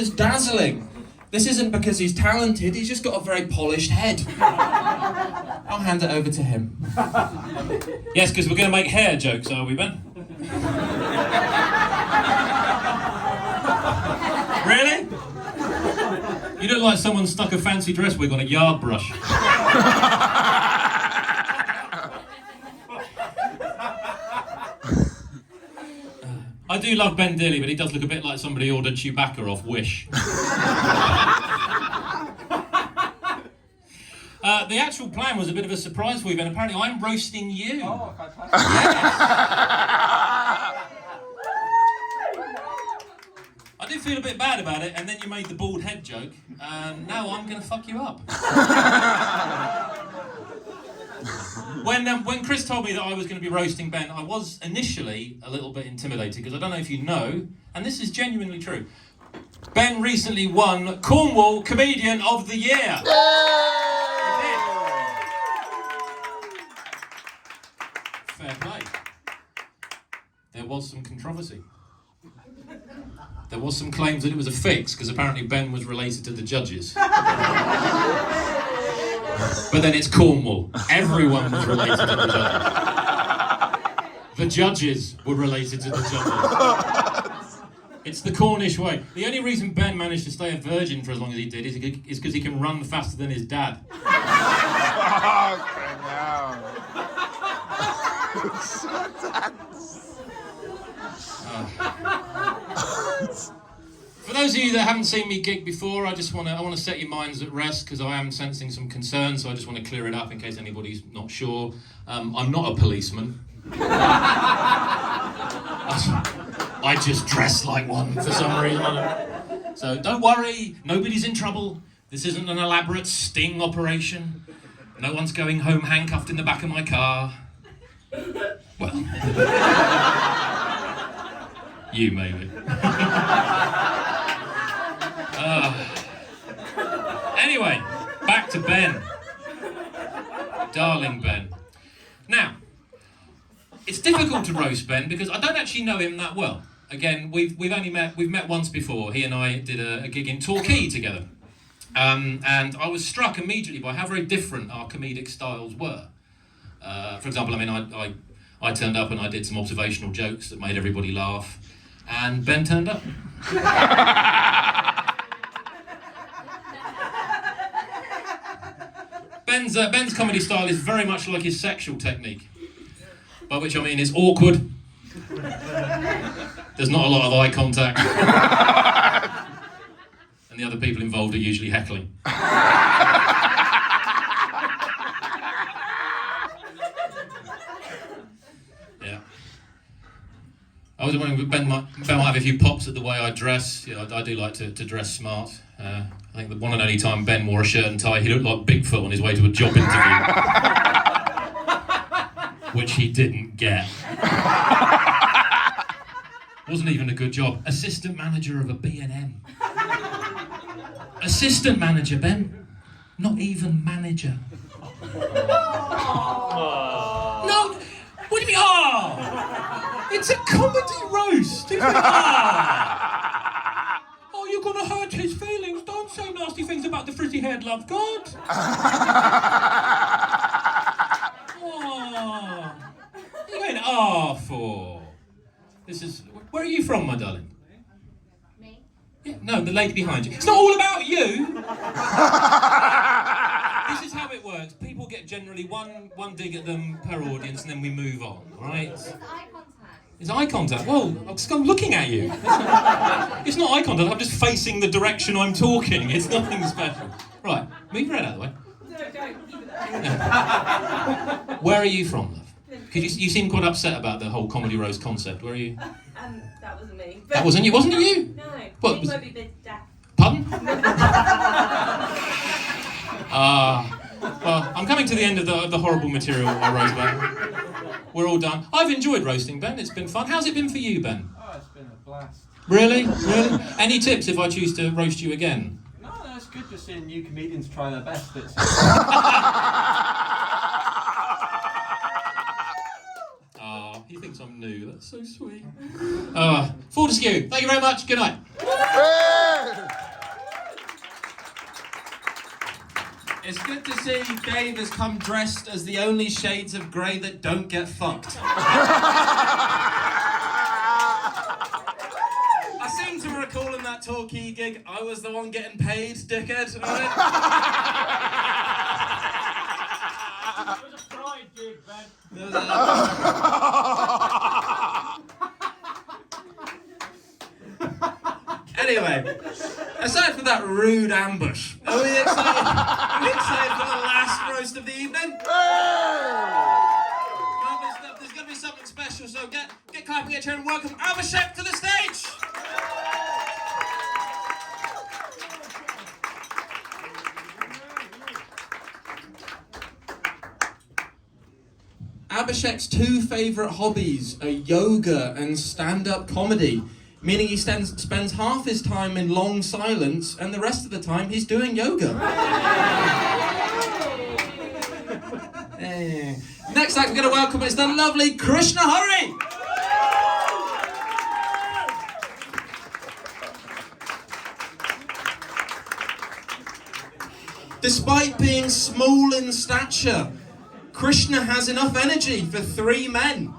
It's dazzling. This isn't because he's talented, he's just got a very polished head. I'll hand it over to him. Yes, because we're going to make hair jokes, are we, Ben? Really? You look like someone stuck a fancy dress wig on a yard brush. I do love Ben dearly, but he does look a bit like somebody ordered Chewbacca off Wish. The actual plan was a bit of a surprise for you, Ben. Apparently I'm roasting you. Oh, fantastic. Yes. I did feel a bit bad about it, and then you made the bald head joke, and now I'm going to fuck you up. When Chris told me that I was going to be roasting Ben, I was initially a little bit intimidated, because I don't know if you know, and this is genuinely true, Ben recently won Cornwall Comedian of the Year. Fair play. There was some controversy. There was some claims that it was a fix, because apparently Ben was related to the judges. But then it's Cornwall. Everyone was related to the judges. The judges were related to the judges. It's the Cornish way. The only reason Ben managed to stay a virgin for as long as he did is because he can run faster than his dad. For those of you that haven't seen me gig before, I want to set your minds at rest, because I am sensing some concern, so I just want to clear it up in case anybody's not sure. I'm not a policeman. I just dress like one for some reason. So don't worry, nobody's in trouble. This isn't an elaborate sting operation. No one's going home handcuffed in the back of my car. Well, you maybe. Anyway, back to Ben. Darling Ben. Now, it's difficult to roast Ben because I don't actually know him that well. Again, we've met once before. He and I did a gig in Torquay together. And I was struck immediately by how very different our comedic styles were. For example, I turned up and I did some observational jokes that made everybody laugh, and Ben turned up. Ben's comedy style is very much like his sexual technique, by which I mean it's awkward. There's not a lot of eye contact, and the other people involved are usually heckling. Yeah. I was wondering, Ben might have a few pops at the way I dress. Yeah, I do like to dress smart. I think the one and only time Ben wore a shirt and tie, he looked like Bigfoot on his way to a job interview. Which he didn't get. Wasn't even a good job. Assistant manager of a B&M. Assistant manager, Ben. Not even manager. No, what do you mean, It's a comedy roast. Oh, you're gonna hurt his feelings. Don't say nasty things about the frizzy-haired love god. What are you going for? This is... Where are you from, my darling? Me? Yeah, no, the lady behind you. It's not all about you! This is how it works. People get generally one dig at them per audience and then we move on, right? It's eye contact. It's eye contact. Well, I'm looking at you. It's not eye contact, I'm just facing the direction I'm talking. It's nothing special. Right, move your head out of the way. No, don't. Keep it Yeah. Where are you from, love? Because you seem quite upset about the whole comedy roast concept. Where are you? That wasn't me. That wasn't you? Wasn't it you? No. What, It was- might be a bit deaf. Pardon? Well, I'm coming to the end of the horrible material I wrote about. We're all done. I've enjoyed roasting, Ben. It's been fun. How's it been for you, Ben? Oh, it's been a blast. Really? Really? Any tips if I choose to roast you again? No, it's good just seeing new comedians try their best. It's... He thinks I'm new. That's so sweet. Full to skew. Thank you very much. Good night. It's good to see Dave has come dressed as the only shades of grey that don't get fucked. I seem to recall in that Torquay gig, I was the one getting paid, dickhead. It was a pride gig, Ben. Anyway, aside from that rude ambush, are we excited? Are we excited for the last roast of the evening? Well, there's going to be something special, so get clapping at your and welcome Abhi.shake to the stage! Abhi.shake's two favourite hobbies are yoga and stand-up comedy, meaning he spends half his time in long silence and the rest of the time he's doing yoga. Next act we're going to welcome is the lovely Krishna. Hurry! Despite being small in stature, Krishna has enough energy for 3 men.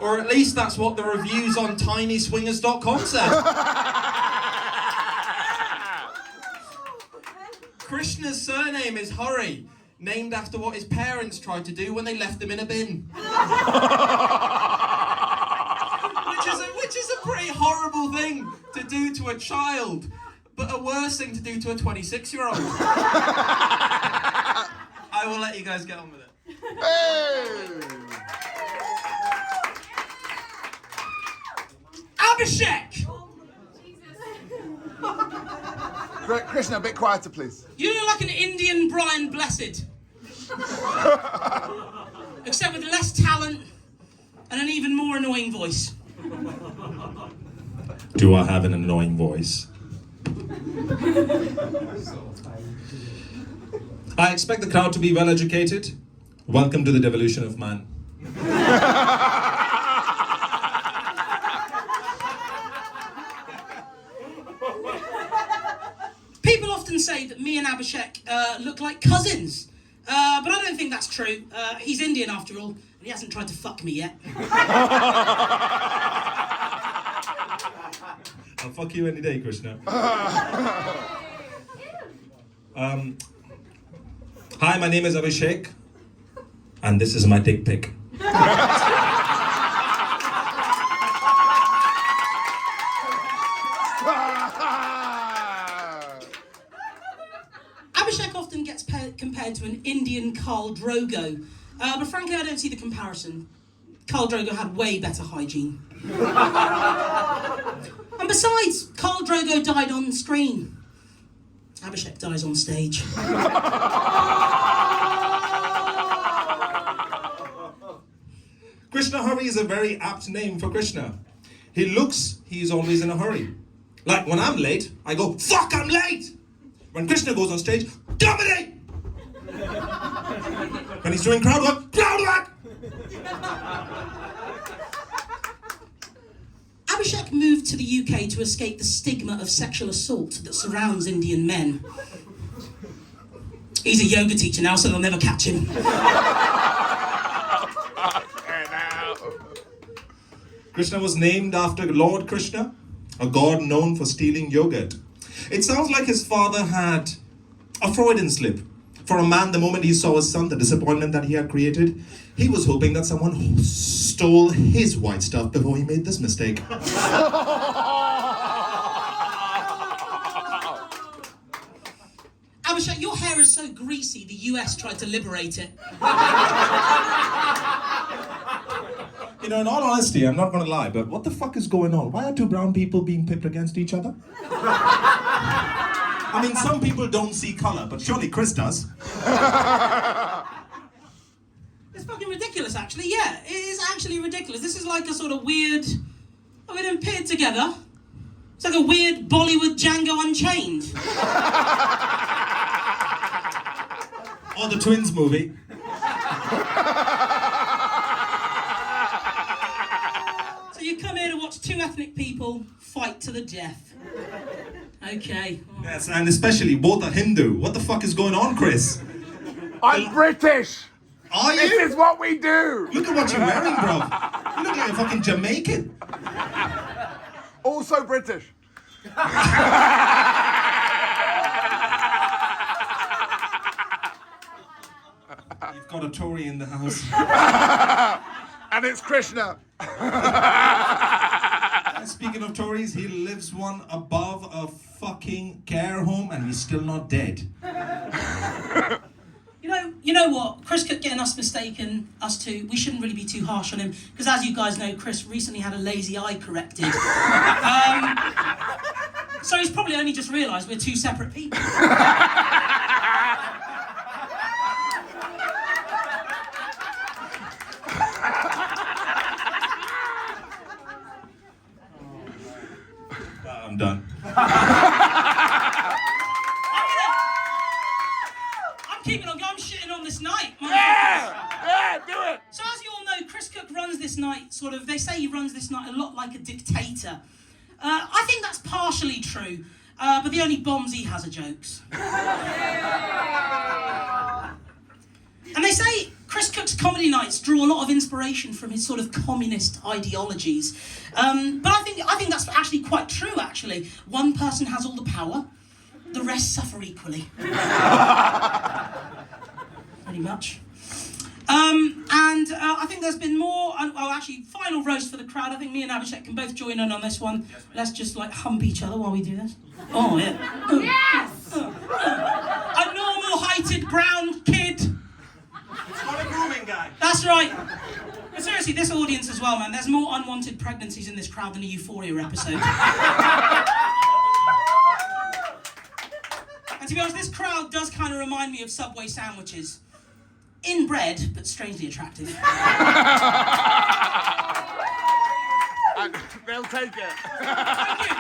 Or at least that's what the reviews on tinyswingers.com said. Krishna's surname is Hurry, named after what his parents tried to do when they left him in a bin. which is a pretty horrible thing to do to a child, but a worse thing to do to a 26-year-old. I will let you guys get on with it. Abhi.shake! Krishna, a bit quieter, please. You look like an Indian Brian Blessed. Except with less talent and an even more annoying voice. Do I have an annoying voice? I expect the crowd to be well educated. Welcome to the devolution of man. People often say that me and Abhi.shake look like cousins. But I don't think that's true. He's Indian after all, and he hasn't tried to fuck me yet. I'll fuck you any day, Krishna. Hi, my name is Abhi.shake, and this is my dick pic. Abhi.shake often gets compared to an Indian Khal Drogo, but frankly I don't see the comparison. Khal Drogo had way better hygiene. And besides, Khal Drogo died on screen. Abhi.shake dies on stage. Krishna Hurry is a very apt name for Krishna. He looks, he's always in a hurry. Like when I'm late, I go, fuck, I'm late! When Krishna goes on stage, dominate! When he's doing crowd work, crowd work! Abhi.shake moved to the UK to escape the stigma of sexual assault that surrounds Indian men. He's a yoga teacher now, so they'll never catch him. Krishna was named after Lord Krishna, a god known for stealing yogurt. It sounds like his father had a Freudian slip. For a man, the moment he saw his son, the disappointment that he had created, he was hoping that someone stole his white stuff before he made this mistake. Abhi.shake, your hair is so greasy, the US tried to liberate it. You know, in all honesty, I'm not going to lie, but what the fuck is going on? Why are two brown people being pipped against each other? I mean, some people don't see color, but surely Chris does. It's fucking ridiculous, actually. Yeah, it is actually ridiculous. This is like a sort of weird... I mean, they're paired together. It's like a weird Bollywood Django Unchained. Or the Twins movie. So you come here to watch two ethnic people fight to the death. Okay. Yes, and especially both are Hindu. What the fuck is going on, Chris? I'm British. Are This you? is what we do. Look at what you're wearing, bro. You look like a fucking Jamaican. Also British. You've got a Tory in the house. And it's Krishna. And speaking of Tories, he lives one above a fucking care home and he's still not dead. You know what? Chris kept getting us mistaken, us two. We shouldn't really be too harsh on him because, as you guys know, Chris recently had a lazy eye corrected. So he's probably only just realised we're two separate people. I'm done. I'm keeping on going. I'm shitting on this night. Yeah, do it. So as you all know, Chris Cook runs this night sort of, they say he runs this night a lot like a dictator. I think that's partially true, but the only bombs he has are jokes. And they say Chris Cook's comedy nights draw a lot of inspiration from his sort of communist ideologies. But I think that's actually quite true, actually. One person has all the power, the rest suffer equally. Pretty much. I think there's been more, actually, final roast for the crowd. I think me and Abhi.shake can both join in on this one. Yes, let's just like hump each other while we do this. Oh, yeah. Yes! A normal heighted brown kid. It's not a grooming guy. That's right. But seriously, this audience as well, man. There's more unwanted pregnancies in this crowd than a Euphoria episode. And to be honest, this crowd does kind of remind me of Subway sandwiches. Inbred, but strangely attractive. And they'll take it. Thank you.